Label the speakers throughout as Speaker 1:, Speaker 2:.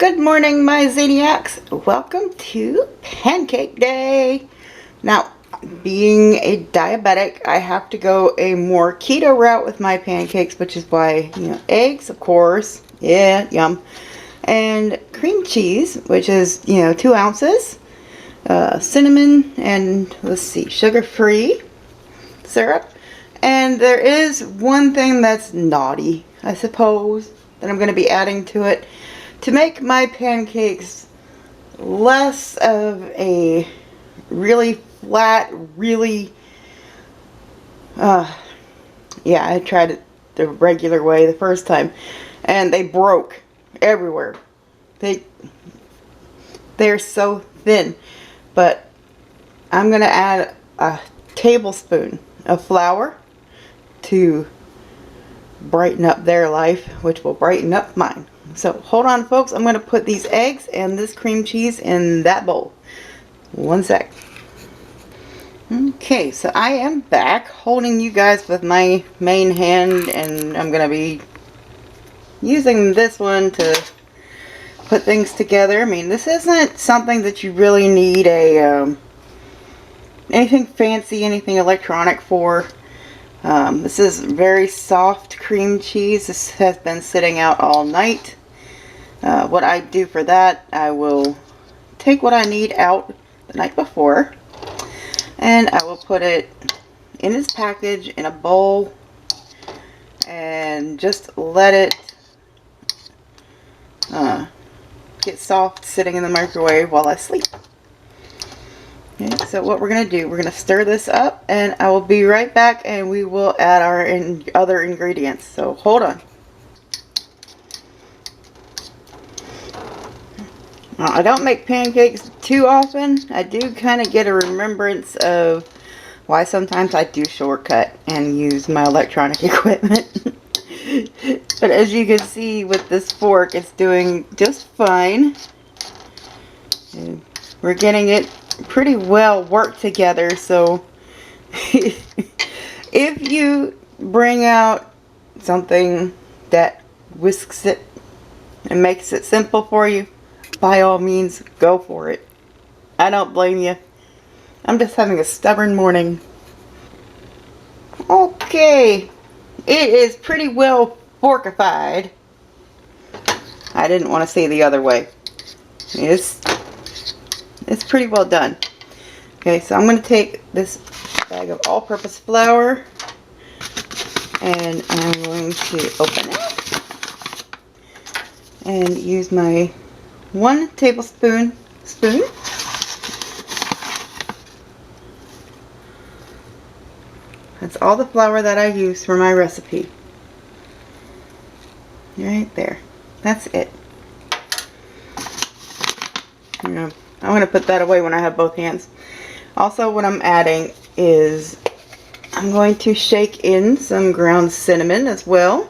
Speaker 1: Good morning, my Zaniacs. Welcome to Pancake Day. Now, being a diabetic, I have to go a more keto route with my pancakes, which is why, eggs, of course. Yeah, yum. And cream cheese, which is, 2 ounces. Cinnamon and, let's see, sugar-free syrup. And there is one thing that's naughty, I suppose, that I'm going to be adding to it to make my pancakes less of a really flat, yeah, I tried it the regular way the first time and they broke everywhere. They're so thin, but I'm gonna add a tablespoon of flour to brighten up their life, which will brighten up mine. So hold on, folks. I'm going to put these eggs and this cream cheese in that bowl. One sec. Okay, so I am back holding you guys with my main hand, and I'm going to be using this one to put things together. I mean, this isn't something that you really need anything fancy, anything electronic for. This is very soft cream cheese. This has been sitting out all night. What I do for that, I will take what I need out the night before, and I will put it in its package in a bowl and just let it get soft sitting in the microwave while I sleep. Okay, so what we're going to do, we're going to stir this up, and I will be right back and we will add our other ingredients. So hold on. I don't make pancakes too often. I do kind of get a remembrance of why sometimes I do shortcut and use my electronic equipment. But as you can see with this fork, it's doing just fine. And we're getting it pretty well worked together, so if you bring out something that whisks it and makes it simple for you, by all means, go for it. I don't blame you. I'm just having a stubborn morning. Okay, it is pretty well forkified. I didn't want to say the other way. It's pretty well done. Okay, so I'm going to take this bag of all-purpose flour and I'm going to open it and use my 1 tablespoon spoon. That's all the flour that I use for my recipe. Right there. That's it. I'm going to put that away when I have both hands. Also, what I'm adding is I'm going to shake in some ground cinnamon as well.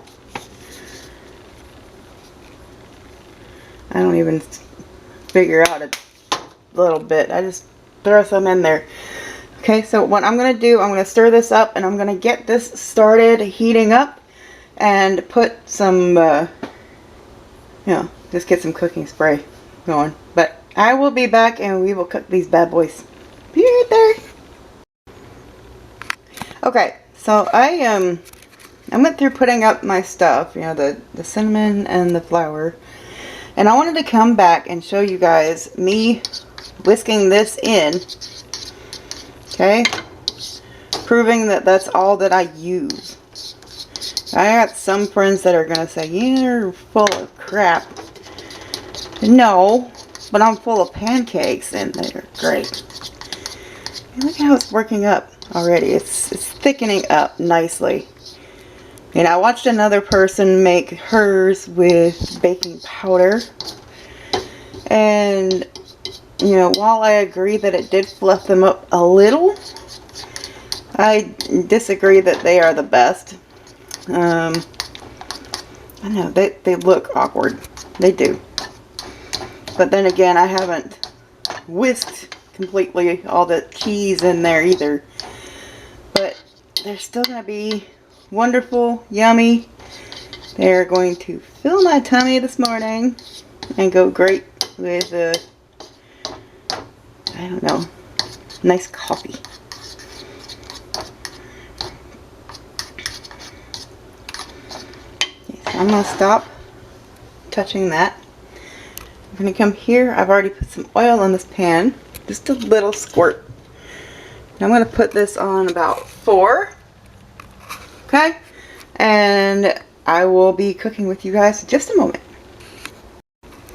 Speaker 1: I don't even figure out a little bit. I just throw some in there. Okay, so what I'm going to do, I'm going to stir this up and I'm going to get this started heating up and put some, just get some cooking spray going. But I will be back and we will cook these bad boys. Be right there. Okay, so I went through putting up my stuff, the cinnamon and the flour. And I wanted to come back and show you guys me whisking this in. Okay? Proving that that's all that I use. I got some friends that are going to say, you're full of crap. No, but I'm full of pancakes and they're great. And look how it's working up already. It's thickening up nicely. And I watched another person make hers with baking powder. And, while I agree that it did fluff them up a little, I disagree that they are the best. I know, they look awkward. They do. But then again, I haven't whisked completely all the cheese in there either. But they're still going to be wonderful, yummy. They're going to fill my tummy this morning. and go great with I don't know, nice coffee. Okay, so I'm going to stop touching that. I'm going to come here. I've already put some oil in this pan, just a little squirt. And I'm going to put this on about 4. Okay, and I will be cooking with you guys in just a moment.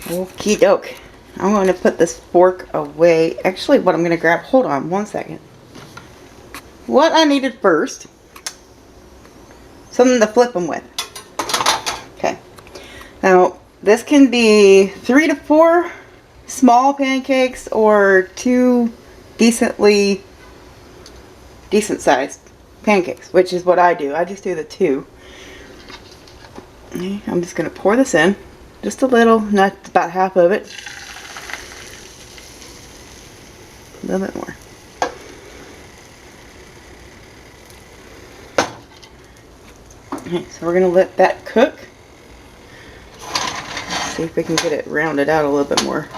Speaker 1: Okie doke. I'm going to put this fork away. Actually, what I'm going to grab, hold on one second. What I needed first, something to flip them with. Okay. Now, this can be 3 to 4 small pancakes or 2 decent sized pancakes, which is what I do. I just do the 2. Okay, I'm just going to pour this in. Just a little, not about half of it. A little bit more. Okay, so we're going to let that cook. See if we can get it rounded out a little bit more.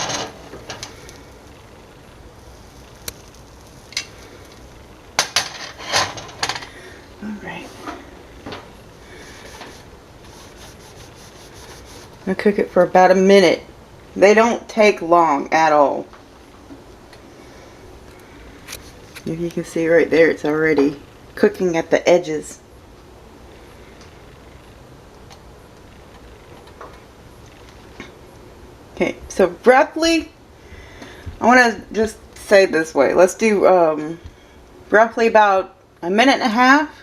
Speaker 1: Alright. I'm going to cook it for about a minute. They don't take long at all. If you can see right there, it's already cooking at the edges. Okay, so roughly, I want to just say it this way. Let's do roughly about a minute and a half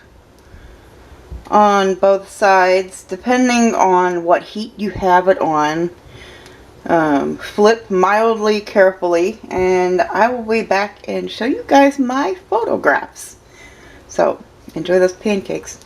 Speaker 1: on both sides, depending on what heat you have it on. Flip mildly carefully, and I will be back and show you guys my photographs. So enjoy those pancakes.